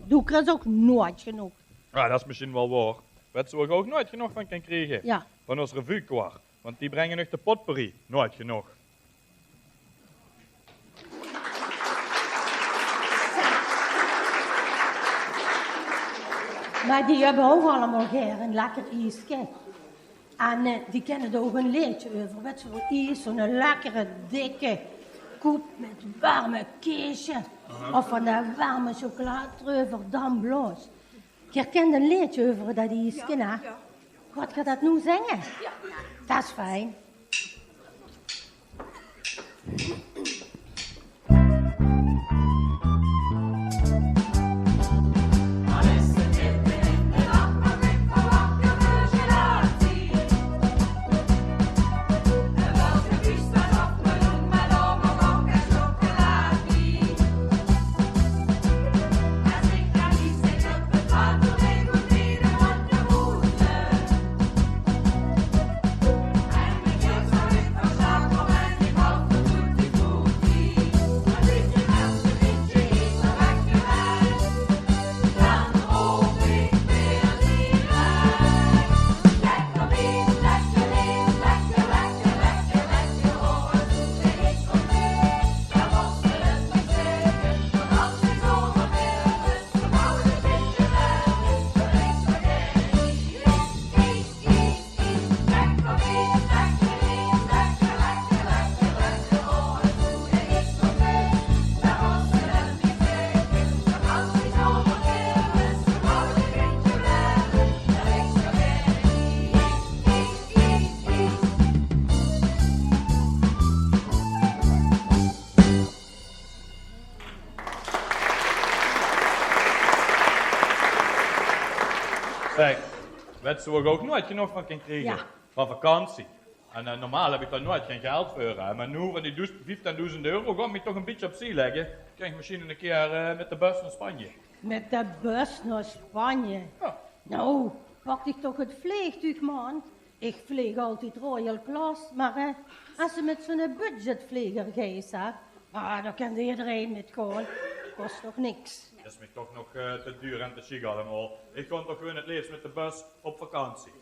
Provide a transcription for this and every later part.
Du krijgt ook nooit genoeg. Ja, dat is misschien wel waar. Weet ze ook nooit genoeg van kan krijgen. Ja. Van ons revue-kwart. Want die brengen nog de potpourri. Nooit genoeg. Maar die hebben ook allemaal graag een lekker ijsje. En die kennen er ook een liedje over. Weet je wel, ijs, zo'n lekkere, dikke koep met warme keesje. Of van de warme chocoladetreuver dan bloos. Je kent een liedje over dat ijsje, hè? Ja. Wat gaat dat nu zingen? Ja. Dat is fijn. Zeg, weet ze ook nooit genoeg van kan krijgen. Ja. Van vakantie. En normaal heb ik daar nooit geen geld voor. Hè. Maar nu van die 15.000 euro ga ik toch een beetje opzij leggen. Krijg ik misschien een keer met de bus naar Spanje. Met de bus naar Spanje? Ja. Nou, pak ik toch het vliegtuig, man. Ik vlieg altijd Royal Class, maar als ze met zo'n budgetvlieger gaat, dan kan iedereen met gaan. Kost toch niks. Dat is me toch nog te duur en te chic allemaal. Ik ga toch gewoon het liefst met de bus op vakantie.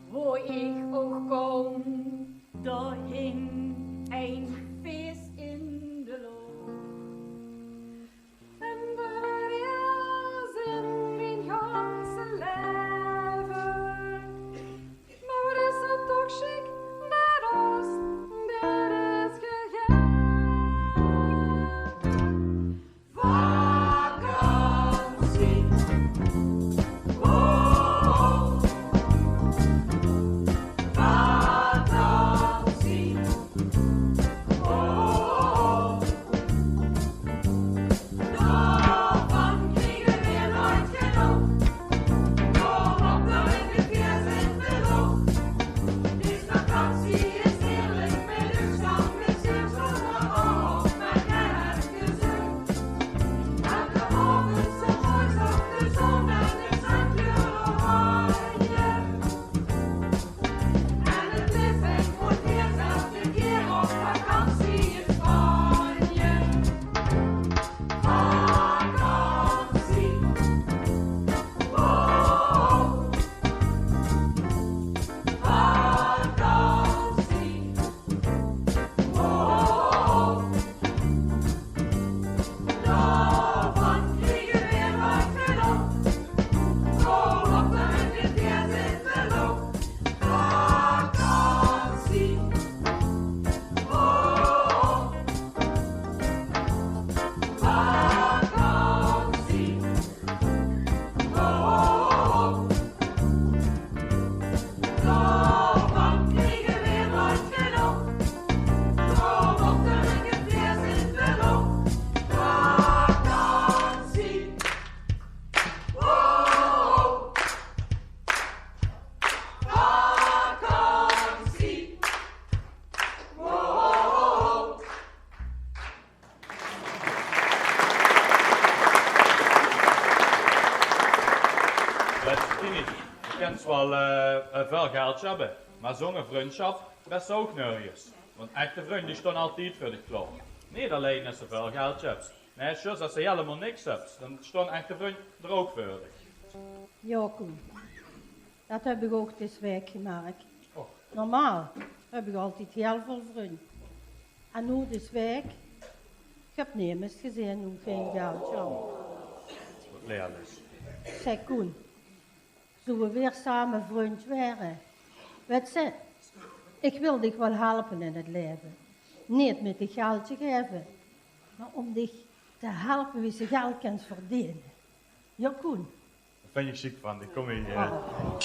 Wo ik ook kom, daar hing een vis in de loop. En daar is in mijn ganse leven. Maar wat is het toch chic, dat ons, dat is gegeven. Vakantie. Vakantie. wel veel geld hebben. Maar zo'n vriendschap, dat is ook nergens. Want echte vrienden die staan altijd voor de klok. Niet alleen als ze veel geld hebben. Nee, zoals als ze helemaal niks hebben, dan staan echte vrienden er ook voor. Ja, Koen. Dat heb ik ook deze week gemerkt. Oh. Normaal heb ik altijd heel veel vrienden. En nu deze week, ik heb niemand gezien hoe geen geld had. Wat leerlijk. Zeg Koen, zullen we weer samen vriend werden? Weet je, ik wil dich wel helpen in het leven. Niet met die geld te geven, maar om dich te helpen wie ze geld kan verdienen. Ja, Koen. Daar ben je ziek van, ik kom hier. Oh.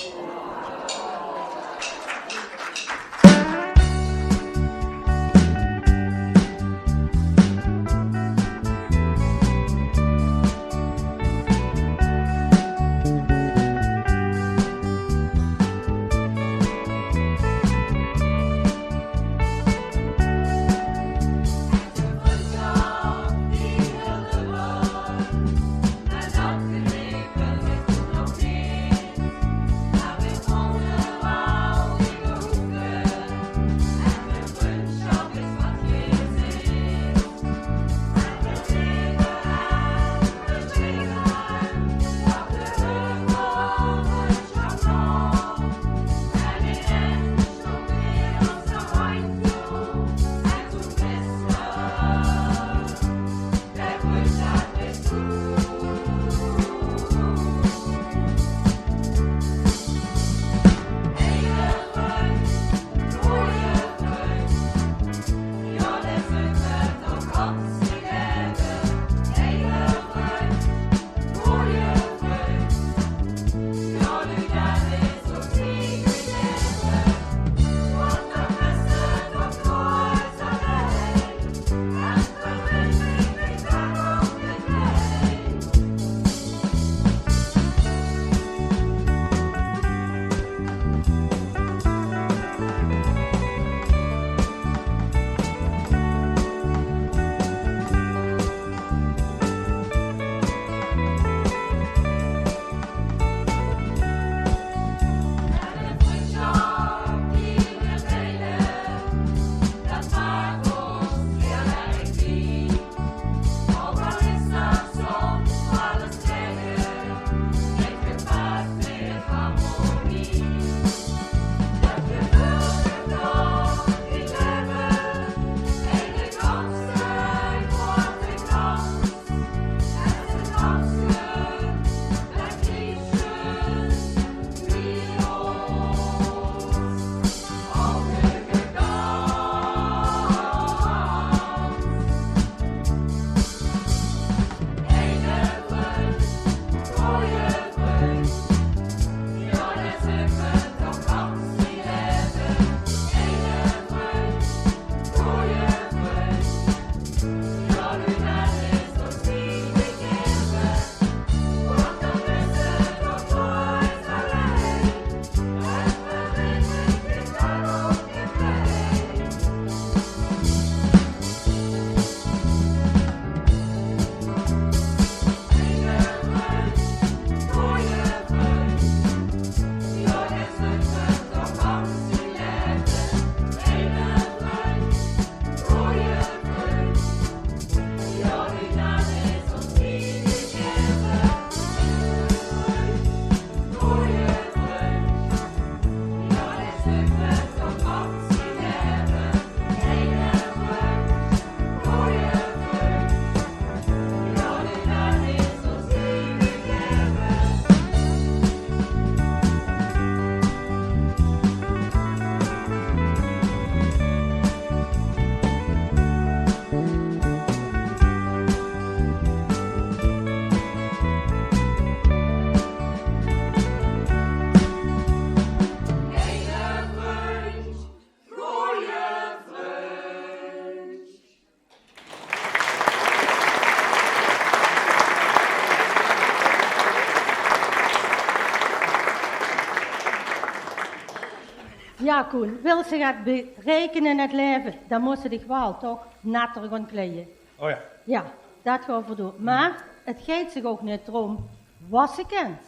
Ja, Koen, wil ze gaat berekenen in het leven, dan moet ze zich wel toch natter gaan kleden. Oh ja. Ja, dat gaan we doen. Maar het gaat zich ook niet erom wat ze kent.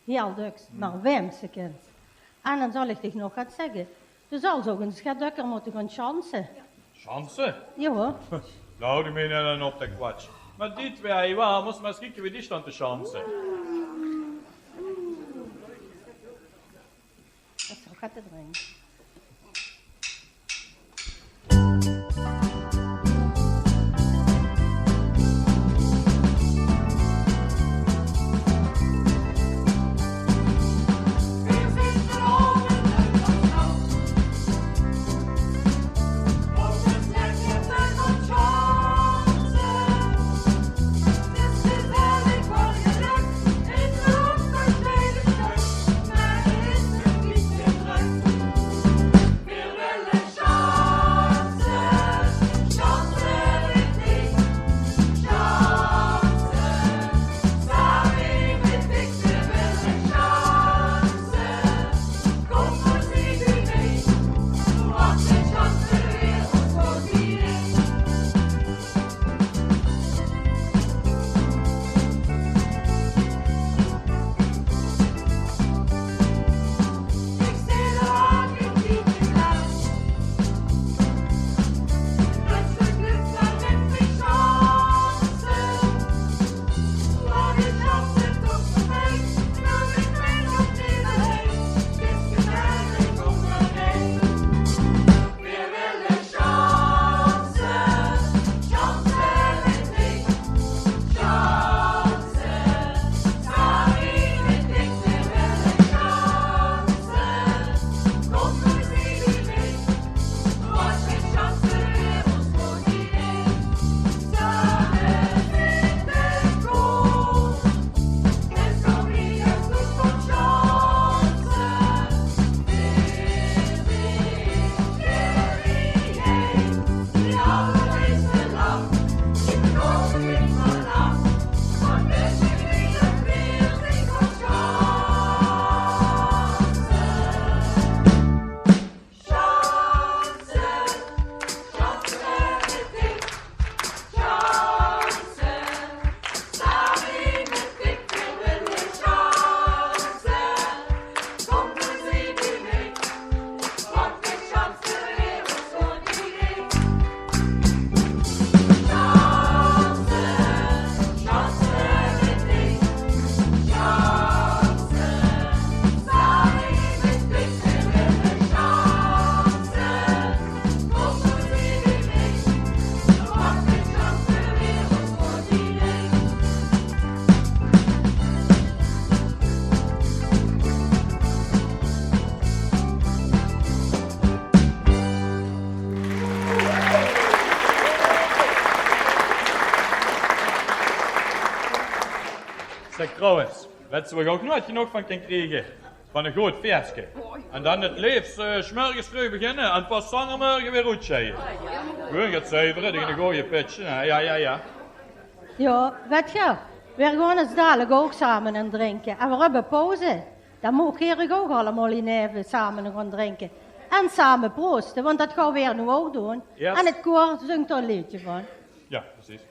Heel duks, maar wem ze kent. En dan zal ik dich nog wat zeggen. Je zal zo een schadukker moeten gaan chansen. Chance? Ja hoor. Nou, die menen dan op de kwatsch. Maar die twee, waar moest maar eens kijken wie die stond de chance. Zo gaat het erin. Zeg trouwens, weet je ook nooit genoeg van kan krijgen? Van een goed feestje. En dan het liefst s'morgens vroeg beginnen en pas zondagmorgen weer uitscheiden. Gewoon gaat zuiveren tegen een goeie pitje. Ja. Ja, weet je, we gaan eens dadelijk ook samen aan drinken. En we hebben pauze. Dan moet ik ook allemaal in even samen gaan drinken. En samen proosten, want dat gaan we weer nu ook doen. Yes. En het koor zingt er een liedje van. Ja, precies.